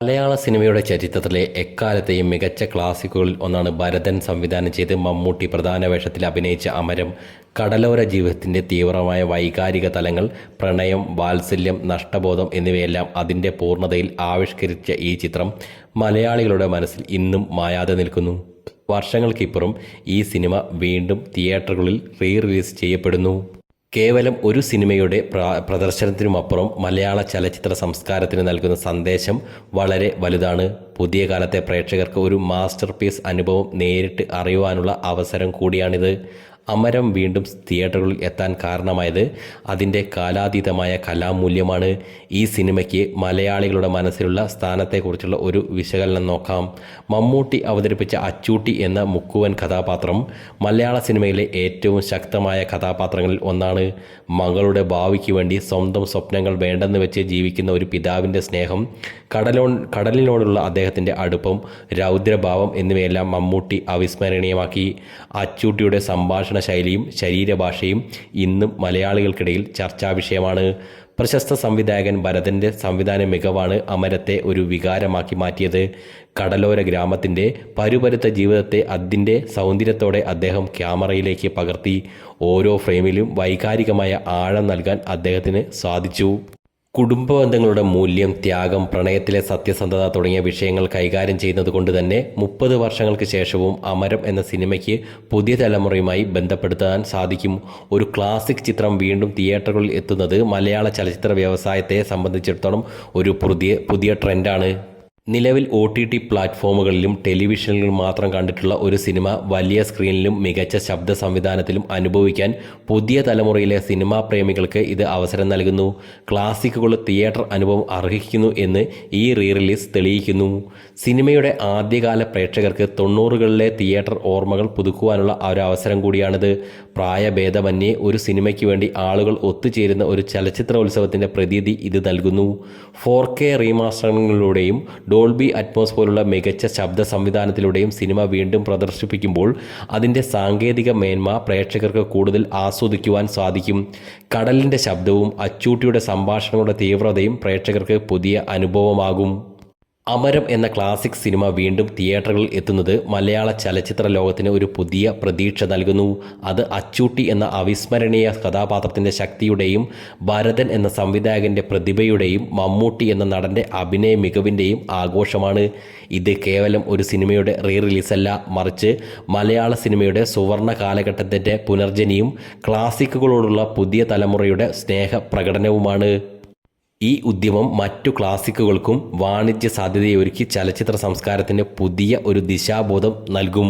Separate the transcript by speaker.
Speaker 1: മലയാള സിനിമയുടെ ചരിത്രത്തിലെ എക്കാലത്തെയും മികച്ച ക്ലാസിക്കുകളിൽ ഒന്നാണ് ഭരതൻ സംവിധാനം ചെയ്ത് മമ്മൂട്ടി പ്രധാന വേഷത്തിൽ അഭിനയിച്ച അമരം. കടലോര ജീവിതത്തിൻ്റെ തീവ്രമായ വൈകാരിക തലങ്ങൾ, പ്രണയം, വാത്സല്യം, നഷ്ടബോധം എന്നിവയെല്ലാം അതിൻ്റെ പൂർണ്ണതയിൽ ആവിഷ്കരിച്ച ഈ ചിത്രം മലയാളികളുടെ മനസ്സിൽ ഇന്നും മായാതെ നിൽക്കുന്നു. വർഷങ്ങൾക്കിപ്പുറം ഈ സിനിമ വീണ്ടും തിയേറ്ററുകളിൽ റിലീസ് ചെയ്യപ്പെടുന്നു. കേവലം ഒരു സിനിമയുടെ പ്രദർശനത്തിനുമപ്പുറം മലയാള ചലച്ചിത്ര സംസ്കാരത്തിന് നൽകുന്ന സന്ദേശം വളരെ വലുതാണ്. പുതിയ കാലത്തെ പ്രേക്ഷകർക്ക് ഒരു മാസ്റ്റർ പീസ് അനുഭവം നേരിട്ട് അറിയുവാനുള്ള അവസരം കൂടിയാണിത്. അമരം വീണ്ടും തിയേറ്ററുകളിൽ എത്താൻ കാരണമായത് അതിൻ്റെ കാലാതീതമായ കലാമൂല്യമാണ്. ഈ സിനിമയ്ക്ക് മലയാളികളുടെ മനസ്സിലുള്ള സ്ഥാനത്തെക്കുറിച്ചുള്ള ഒരു വിശകലനം നോക്കാം. മമ്മൂട്ടി അവതരിപ്പിച്ച അച്ചൂട്ടി എന്ന മുക്കുവൻ കഥാപാത്രം മലയാള സിനിമയിലെ ഏറ്റവും ശക്തമായ കഥാപാത്രങ്ങളിൽ ഒന്നാണ്. മകളുടെ ഭാവിക്ക് വേണ്ടി സ്വന്തം സ്വപ്നങ്ങൾ വേണ്ടെന്ന് വെച്ച് ജീവിക്കുന്ന ഒരു പിതാവിൻ്റെ സ്നേഹം, കടലിനോടുള്ള അദ്ദേഹത്തിൻ്റെ അടുപ്പം, രൗദ്രഭാവം എന്നിവയെല്ലാം മമ്മൂട്ടി അവിസ്മരണീയമാക്കി. അച്ചൂട്ടിയുടെ സംഭാഷണ ശൈലിയും ശരീരഭാഷയും ഇന്നും മലയാളികൾക്കിടയിൽ ചർച്ചാ വിഷയമാണ്. പ്രശസ്ത സംവിധായകൻ ഭരതൻ്റെ സംവിധാന മികവാണ് അമരത്തെ ഒരു വികാരമാക്കി മാറ്റിയത്. കടലോര ഗ്രാമത്തിൻ്റെ പരുപരുത്ത ജീവിതത്തെ അതിൻ്റെ സൗന്ദര്യത്തോടെ അദ്ദേഹം ക്യാമറയിലേക്ക് പകർത്തി. ഓരോ ഫ്രെയിമിലും വൈകാരികമായ ആഴം നൽകാൻ അദ്ദേഹത്തിന് സാധിച്ചു. കുടുംബബന്ധങ്ങളുടെ മൂല്യം, ത്യാഗം, പ്രണയത്തിലെ സത്യസന്ധത തുടങ്ങിയ വിഷയങ്ങൾ കൈകാര്യം ചെയ്യുന്നത് കൊണ്ട് തന്നെ 30 വർഷങ്ങൾക്ക് ശേഷവും അമരം എന്ന സിനിമയ്ക്ക് പുതിയ തലമുറയുമായി ബന്ധപ്പെടുത്താൻ സാധിക്കും. ഒരു ക്ലാസിക് ചിത്രം വീണ്ടും തിയേറ്ററുകളിൽ എത്തുന്നത് മലയാള ചലച്ചിത്ര വ്യവസായത്തെ സംബന്ധിച്ചിടത്തോളം ഒരു പുതിയ ട്രെൻഡാണ്. നിലവിൽ OTT പ്ലാറ്റ്ഫോമുകളിലും ടെലിവിഷനിലും മാത്രം കണ്ടിട്ടുള്ള ഒരു സിനിമ വലിയ സ്ക്രീനിലും മികച്ച ശബ്ദ സംവിധാനത്തിലും അനുഭവിക്കാൻ പുതിയ തലമുറയിലെ സിനിമാ പ്രേമികൾക്ക് ഇത് അവസരം നൽകുന്നു. ക്ലാസിക്കുകൾ തിയേറ്റർ അനുഭവം അർഹിക്കുന്നു എന്ന് ഈ റിലീസ് തെളിയിക്കുന്നു. സിനിമയുടെ ആദ്യകാല പ്രേക്ഷകർക്ക് 90കളിലെ തിയേറ്റർ ഓർമ്മകൾ പുതുക്കുവാനുള്ള ഒരു അവസരം കൂടിയാണിത്. പ്രായഭേദമന്യേ ഒരു സിനിമയ്ക്ക് വേണ്ടി ആളുകൾ ഒത്തുചേരുന്ന ഒരു ചലച്ചിത്രോത്സവത്തിൻ്റെ പ്രതീതി ഇത് നൽകുന്നു. 4K റീമാസ്റ്ററിങ്ങിലൂടെയും ഡോൾബി അറ്റ്മോസ് പോലുള്ള മികച്ച ശബ്ദ സംവിധാനത്തിലൂടെയും സിനിമ വീണ്ടും പ്രദർശിപ്പിക്കുമ്പോൾ അതിൻ്റെ സാങ്കേതിക മേന്മ പ്രേക്ഷകർക്ക് കൂടുതൽ ആസ്വദിക്കുവാൻ സാധിക്കും. കടലിൻ്റെ ശബ്ദവും അച്ചൂട്ടിയുടെ സംഭാഷണങ്ങളുടെ തീവ്രതയും പ്രേക്ഷകർക്ക് പുതിയ അനുഭവമാകും. അമരം എന്ന ക്ലാസിക് സിനിമ വീണ്ടും തിയേറ്ററുകളിൽ എത്തുന്നത് മലയാള ചലച്ചിത്ര ലോകത്തിന് ഒരു പുതിയ പ്രതീക്ഷ നൽകുന്നു. അത് അച്ചൂട്ടി എന്ന അവിസ്മരണീയ കഥാപാത്രത്തിൻ്റെ ശക്തിയുടെയും ഭരതൻ എന്ന സംവിധായകൻ്റെ പ്രതിഭയുടെയും മമ്മൂട്ടി എന്ന നടൻ്റെ അഭിനയ മികവിൻ്റെയും ആഘോഷമാണ്. ഇത് കേവലം ഒരു സിനിമയുടെ റിലീസല്ല, മറിച്ച് മലയാള സിനിമയുടെ സുവർണ കാലഘട്ടത്തിൻ്റെ പുനർജനിയും ക്ലാസിക്കുകളോടുള്ള പുതിയ തലമുറയുടെ സ്നേഹപ്രകടനവുമാണ്. ഈ ഉദ്യമം മറ്റു ക്ലാസിക്കുകൾക്കും വാണിജ്യ സാധ്യതയൊരുക്കി ചലച്ചിത്ര സംസ്കാരത്തിന് പുതിയ ഒരു ദിശാബോധം നൽകും.